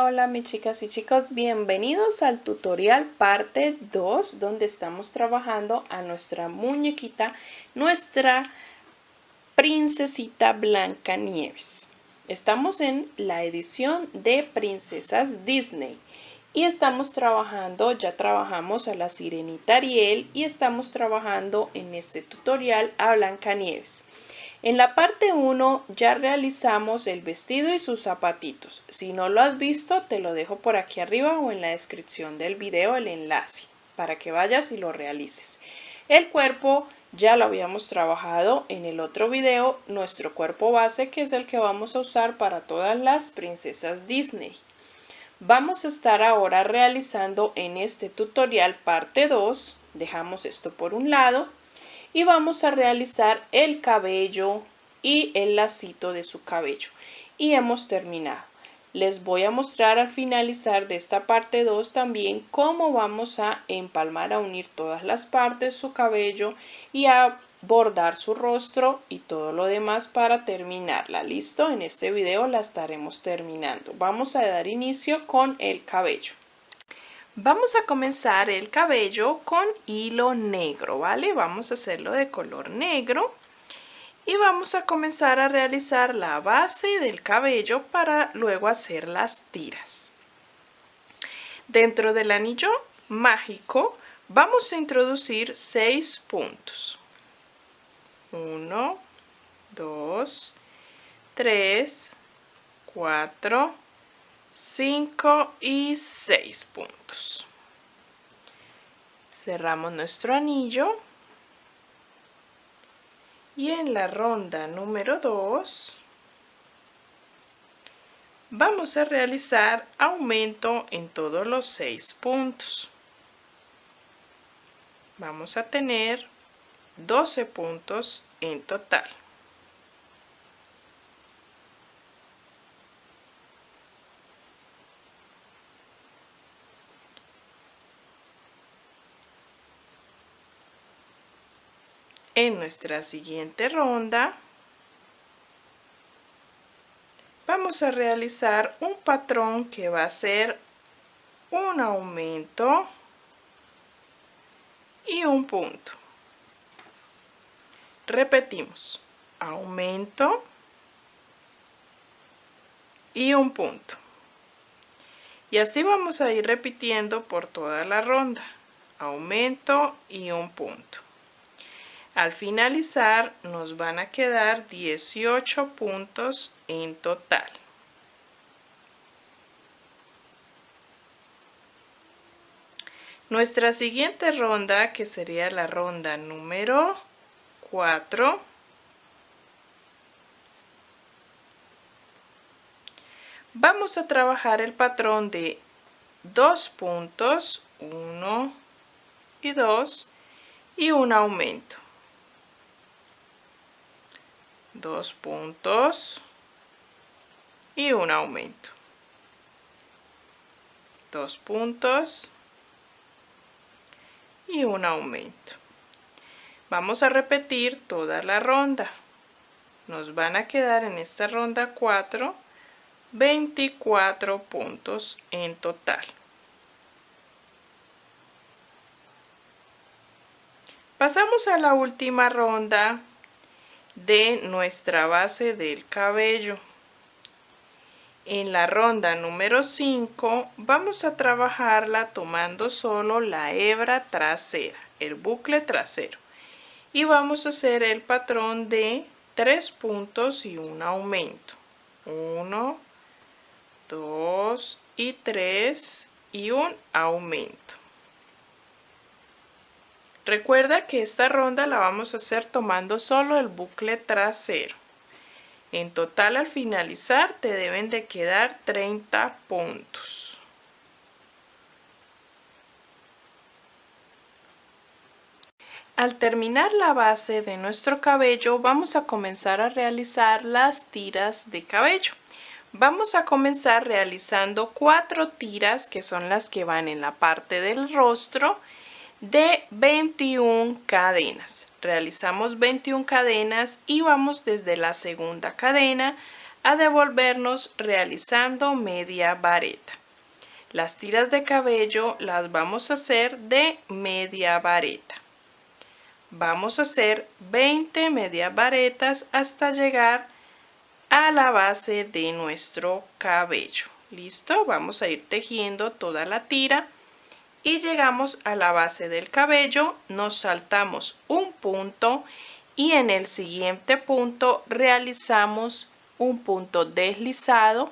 Hola mis chicas y chicos, bienvenidos al tutorial parte 2 donde estamos trabajando a nuestra muñequita, nuestra princesita Blancanieves. Estamos en la edición de Princesas Disney y estamos trabajando, ya trabajamos a la Sirenita Ariel y estamos trabajando en este tutorial a Blancanieves. En la parte 1 ya realizamos el vestido y sus zapatitos. Si no lo has visto, te lo dejo por aquí arriba o en la descripción del video el enlace para que vayas y lo realices. El cuerpo ya lo habíamos trabajado en el otro video, nuestro cuerpo base, que es el que vamos a usar para todas las princesas Disney. Vamos a estar ahora realizando en este tutorial parte 2, dejamos esto por un lado, y vamos a realizar el cabello y el lacito de su cabello. Y hemos terminado. Les voy a mostrar al finalizar de esta parte 2 también cómo vamos a empalmar, a unir todas las partes, su cabello y a bordar su rostro y todo lo demás para terminarla. ¿Listo? En este video la estaremos terminando. Vamos a dar inicio con el cabello. Vamos a comenzar el cabello con hilo negro, ¿vale? Vamos a hacerlo de color negro y vamos a comenzar a realizar la base del cabello para luego hacer las tiras. Dentro del anillo mágico vamos a introducir 6 puntos. 1, 2, 3, 4, 5 y 6 puntos. Cerramos nuestro anillo y en la ronda número 2 vamos a realizar aumento en todos los 6 puntos. Vamos a tener 12 puntos en total. En nuestra siguiente ronda vamos a realizar un patrón que va a ser un aumento y un punto. Repetimos, aumento y un punto. Y así vamos a ir repitiendo por toda la ronda, aumento y un punto. Al finalizar nos van a quedar 18 puntos en total. Nuestra siguiente ronda, que sería la ronda número 4, vamos a trabajar el patrón de 2 puntos, 1 y 2 y un aumento. 2 puntos y un aumento. 2 puntos y un aumento. Vamos a repetir toda la ronda. Nos van a quedar en esta ronda 4 24 puntos en total. Pasamos a la última ronda de nuestra base del cabello. En la ronda número 5 vamos a trabajarla tomando solo la hebra trasera, el bucle trasero, y vamos a hacer el patrón de 3 puntos y un aumento. 1, 2 y 3 y un aumento. Recuerda que esta ronda la vamos a hacer tomando solo el bucle trasero. En total, al finalizar te deben de quedar 30 puntos. Al terminar la base de nuestro cabello vamos a comenzar a realizar las tiras de cabello. Vamos a comenzar realizando 4 tiras que son las que van en la parte del rostro de 21 cadenas. Realizamos 21 cadenas y vamos desde la segunda cadena a devolvernos realizando media vareta. Las tiras de cabello las vamos a hacer de media vareta. Vamos a hacer 20 medias varetas hasta llegar a la base de nuestro cabello. ¿Listo? Vamos a ir tejiendo toda la tira y llegamos a la base del cabello, nos saltamos un punto y en el siguiente punto realizamos un punto deslizado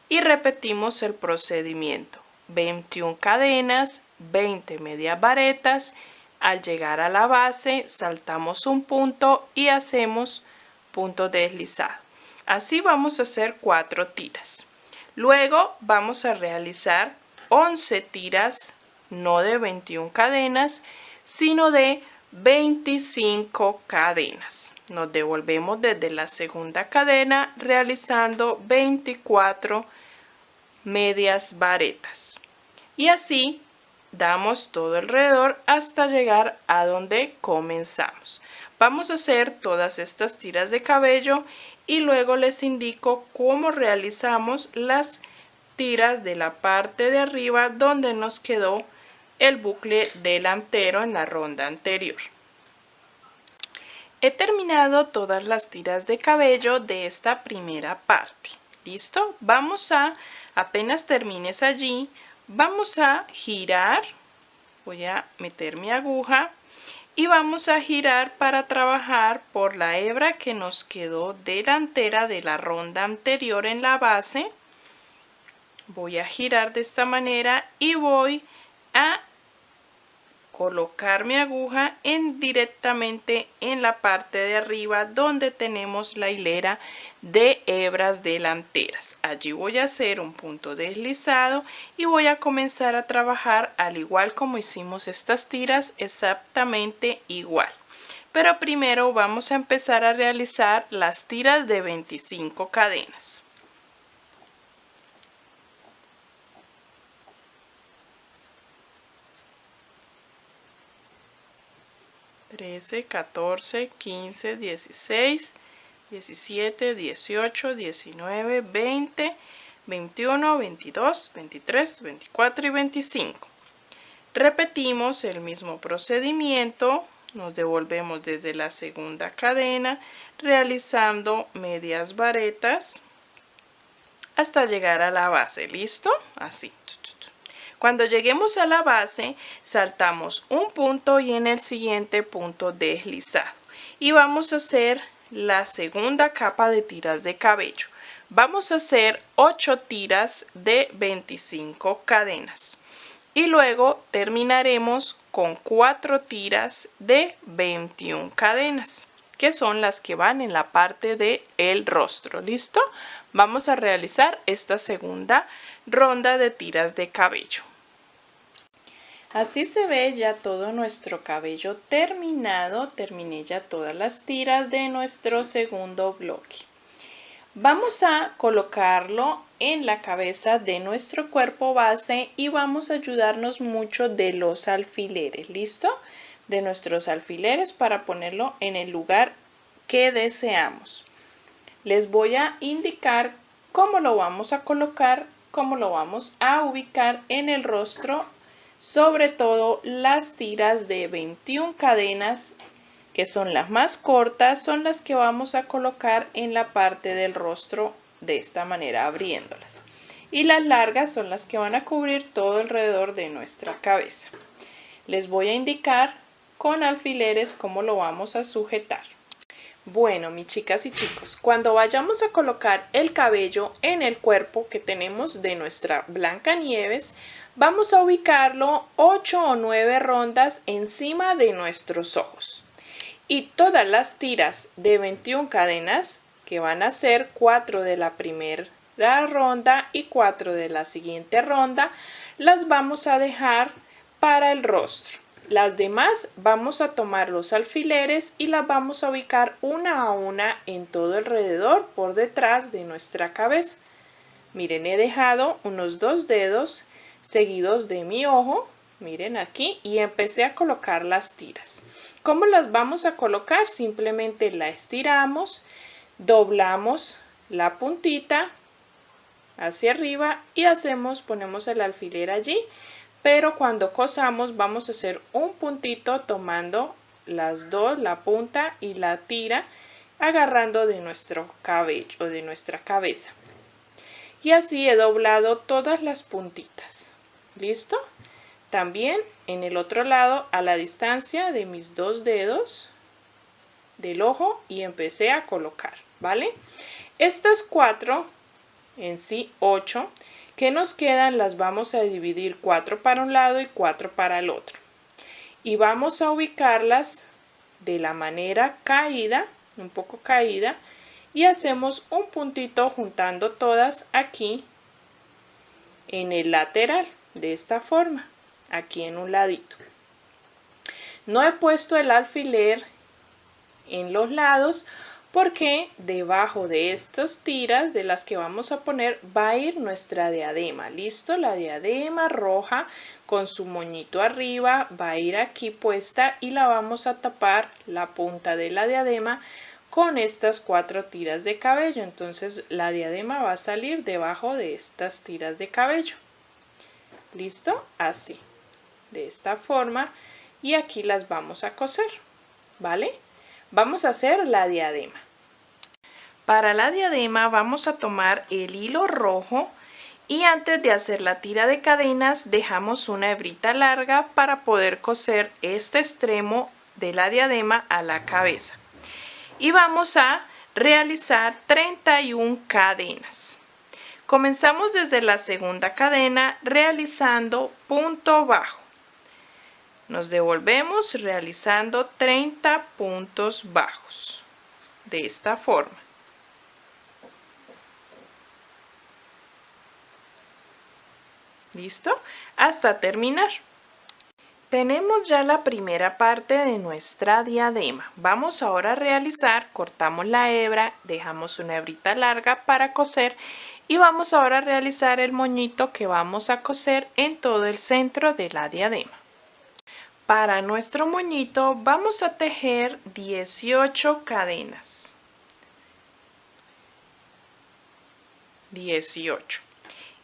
y repetimos el procedimiento. 21 cadenas, 20 medias varetas. Al llegar a la base saltamos un punto y hacemos punto deslizado. Así vamos a hacer 4 tiras. Luego vamos a realizar 11 tiras, no de 21 cadenas, sino de 25 cadenas. Nos devolvemos desde la segunda cadena realizando 24 medias varetas. Y así damos todo alrededor hasta llegar a donde comenzamos. Vamos a hacer todas estas tiras de cabello y luego les indico cómo realizamos las tiras de la parte de arriba donde nos quedó el bucle delantero en la ronda anterior. He terminado todas las tiras de cabello de esta primera parte. ¿Listo? Apenas termines allí, vamos a girar. Voy a meter mi aguja y vamos a girar para trabajar por la hebra que nos quedó delantera de la ronda anterior en la base. Voy a girar de esta manera y voy a colocar mi aguja directamente en la parte de arriba donde tenemos la hilera de hebras delanteras. Allí voy a hacer un punto deslizado y voy a comenzar a trabajar al igual como hicimos estas tiras, exactamente igual. Pero primero vamos a empezar a realizar las tiras de 25 cadenas. 13, 14, 15, 16, 17, 18, 19, 20, 21, 22, 23, 24 y 25. Repetimos el mismo procedimiento, nos devolvemos desde la segunda cadena realizando medias varetas hasta llegar a la base. ¿Listo? Así. Cuando lleguemos a la base, saltamos un punto y en el siguiente punto deslizado. Y vamos a hacer la segunda capa de tiras de cabello. Vamos a hacer 8 tiras de 25 cadenas. Y luego terminaremos con 4 tiras de 21 cadenas, que son las que van en la parte del rostro. ¿Listo? Vamos a realizar esta segunda ronda de tiras de cabello. Así se ve ya todo nuestro cabello terminado. Terminé ya todas las tiras de nuestro segundo bloque. Vamos a colocarlo en la cabeza de nuestro cuerpo base y vamos a ayudarnos mucho de los alfileres. ¿Listo? De nuestros alfileres para ponerlo en el lugar que deseamos. Les voy a indicar cómo lo vamos a colocar, cómo lo vamos a ubicar en el rostro, sobre todo las tiras de 21 cadenas, que son las más cortas, son las que vamos a colocar en la parte del rostro de esta manera, abriéndolas. Y las largas son las que van a cubrir todo alrededor de nuestra cabeza. Les voy a indicar con alfileres cómo lo vamos a sujetar. Bueno, mis chicas y chicos, cuando vayamos a colocar el cabello en el cuerpo que tenemos de nuestra Blancanieves, vamos a ubicarlo 8 o 9 rondas encima de nuestros ojos. Y todas las tiras de 21 cadenas, que van a ser 4 de la primera ronda y 4 de la siguiente ronda, las vamos a dejar para el rostro. Las demás vamos a tomar los alfileres y las vamos a ubicar una a una en todo alrededor por detrás de nuestra cabeza. Miren, he dejado unos 2 dedos seguidos de mi ojo, miren aquí, y empecé a colocar las tiras. ¿Cómo las vamos a colocar? Simplemente la estiramos, doblamos la puntita hacia arriba y ponemos el alfiler allí, pero cuando cosamos vamos a hacer un puntito tomando las dos, la punta y la tira, agarrando de nuestro cabello o de nuestra cabeza. Y así he doblado todas las puntitas. ¿Listo? También en el otro lado, a la distancia de mis 2 dedos del ojo, y empecé a colocar, ¿vale? Estas 4, en sí 8, que nos quedan las vamos a dividir 4 para un lado y 4 para el otro. Y vamos a ubicarlas de la manera caída, un poco caída, y hacemos un puntito juntando todas aquí en el lateral, de esta forma, aquí en un ladito. No he puesto el alfiler en los lados porque debajo de estas tiras de las que vamos a poner va a ir nuestra diadema. ¿Listo? La diadema roja con su moñito arriba va a ir aquí puesta y la vamos a tapar la punta de la diadema con estas 4 tiras de cabello. Entonces la diadema va a salir debajo de estas tiras de cabello. ¿Listo? Así, de esta forma, y aquí las vamos a coser, ¿vale? Vamos a hacer la diadema. Para la diadema vamos a tomar el hilo rojo y antes de hacer la tira de cadenas dejamos una hebrita larga para poder coser este extremo de la diadema a la cabeza. Y vamos a realizar 31 cadenas. Comenzamos desde la segunda cadena realizando punto bajo. Nos devolvemos realizando 30 puntos bajos. De esta forma. ¿Listo? Hasta terminar. Tenemos ya la primera parte de nuestra diadema. Vamos ahora a realizar, cortamos la hebra, dejamos una hebrita larga para coser y vamos ahora a realizar el moñito que vamos a coser en todo el centro de la diadema. Para nuestro moñito vamos a tejer 18 cadenas. 18.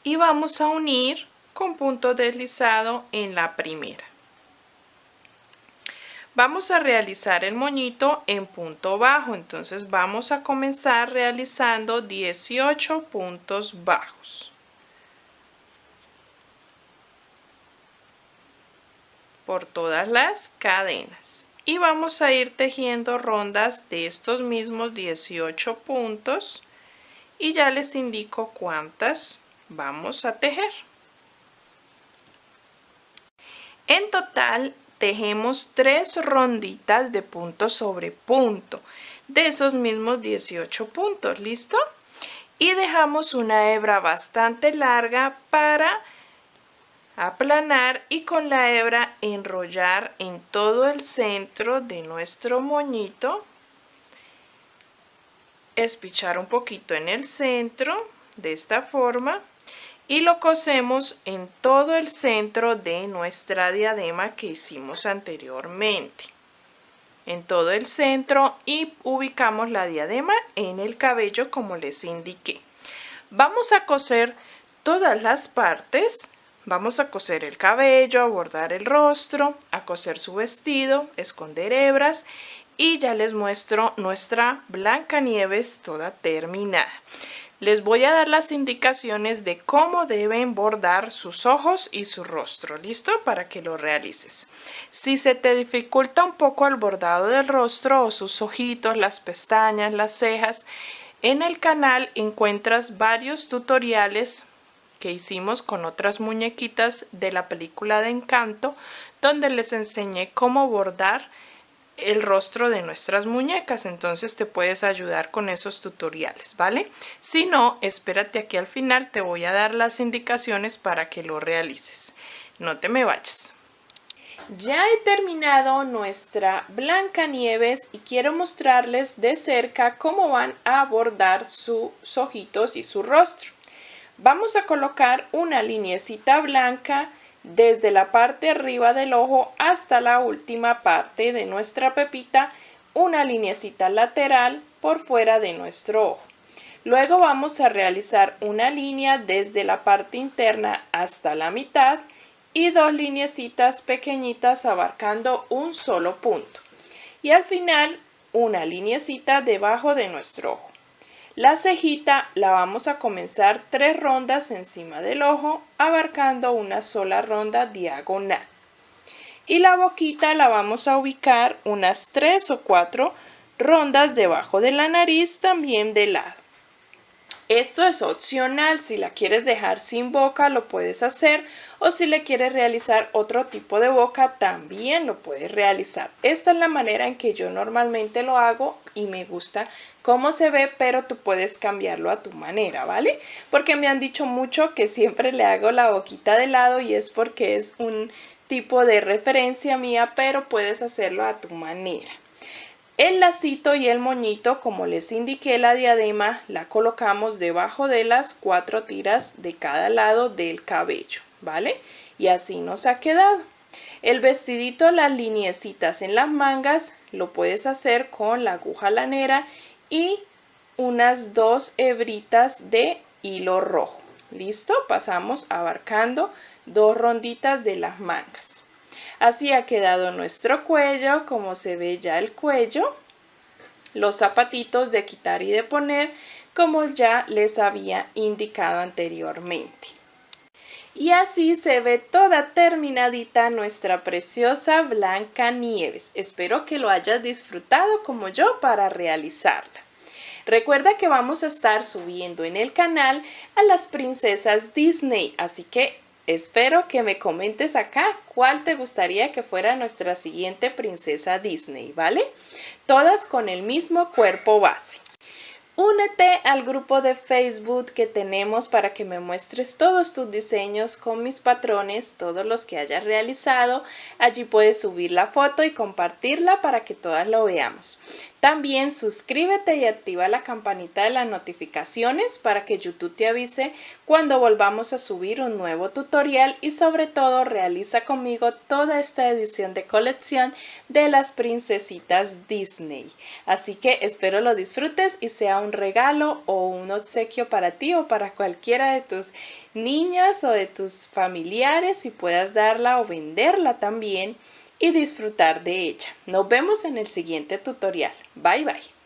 Y vamos a unir con punto deslizado en la primera. Vamos a realizar el moñito en punto bajo, entonces vamos a comenzar realizando 18 puntos bajos. Por todas las cadenas. Y vamos a ir tejiendo rondas de estos mismos 18 puntos y ya les indico cuántas vamos a tejer. En total tejemos 3 ronditas de punto sobre punto de esos mismos 18 puntos, ¿listo? Y dejamos una hebra bastante larga para aplanar y con la hebra enrollar en todo el centro de nuestro moñito, espichar un poquito en el centro de esta forma y lo cosemos en todo el centro de nuestra diadema que hicimos anteriormente. En todo el centro y ubicamos la diadema en el cabello como les indiqué. Vamos a coser todas las partes. Vamos a coser el cabello, a bordar el rostro, a coser su vestido, esconder hebras y ya les muestro nuestra Blancanieves toda terminada. Les voy a dar las indicaciones de cómo deben bordar sus ojos y su rostro, ¿listo? Para que lo realices. Si se te dificulta un poco el bordado del rostro o sus ojitos, las pestañas, las cejas, en el canal encuentras varios tutoriales que hicimos con otras muñequitas de la película de Encanto, donde les enseñé cómo bordar el rostro de nuestras muñecas, entonces te puedes ayudar con esos tutoriales, ¿vale? Si no, espérate aquí al final, te voy a dar las indicaciones para que lo realices. No te me vayas. Ya he terminado nuestra Blancanieves y quiero mostrarles de cerca cómo van a bordar sus ojitos y su rostro. Vamos a colocar una lineecita blanca desde la parte arriba del ojo hasta la última parte de nuestra pepita, una lineecita lateral por fuera de nuestro ojo. Luego vamos a realizar una línea desde la parte interna hasta la mitad y dos lineecitas pequeñitas abarcando un solo punto. Y al final una lineecita debajo de nuestro ojo. La cejita la vamos a comenzar 3 rondas encima del ojo, abarcando una sola ronda diagonal. Y la boquita la vamos a ubicar unas 3 o 4 rondas debajo de la nariz, también de lado. Esto es opcional, si la quieres dejar sin boca lo puedes hacer, o si le quieres realizar otro tipo de boca también lo puedes realizar. Esta es la manera en que yo normalmente lo hago y me gusta cómo se ve, pero tú puedes cambiarlo a tu manera, ¿vale? Porque me han dicho mucho que siempre le hago la boquita de lado y es porque es un tipo de referencia mía, pero puedes hacerlo a tu manera. El lacito y el moñito, como les indiqué, la diadema la colocamos debajo de las 4 tiras de cada lado del cabello, ¿vale? Y así nos ha quedado. El vestidito, las lineecitas en las mangas, lo puedes hacer con la aguja lanera y unas 2 hebritas de hilo rojo. ¿Listo? Pasamos abarcando 2 ronditas de las mangas. Así ha quedado nuestro cuello, como se ve ya el cuello. Los zapatitos de quitar y de poner, como ya les había indicado anteriormente. Y así se ve toda terminadita nuestra preciosa Blancanieves. Espero que lo hayas disfrutado como yo para realizarla. Recuerda que vamos a estar subiendo en el canal a las princesas Disney, así que espero que me comentes acá cuál te gustaría que fuera nuestra siguiente princesa Disney, ¿vale? Todas con el mismo cuerpo base. Únete al grupo de Facebook que tenemos para que me muestres todos tus diseños con mis patrones, todos los que hayas realizado. Allí puedes subir la foto y compartirla para que todas lo veamos. También suscríbete y activa la campanita de las notificaciones para que YouTube te avise cuando volvamos a subir un nuevo tutorial y sobre todo realiza conmigo toda esta edición de colección de las princesitas Disney. Así que espero lo disfrutes y sea un regalo o un obsequio para ti o para cualquiera de tus niñas o de tus familiares y puedas darla o venderla también y disfrutar de ella. Nos vemos en el siguiente tutorial. Bye bye.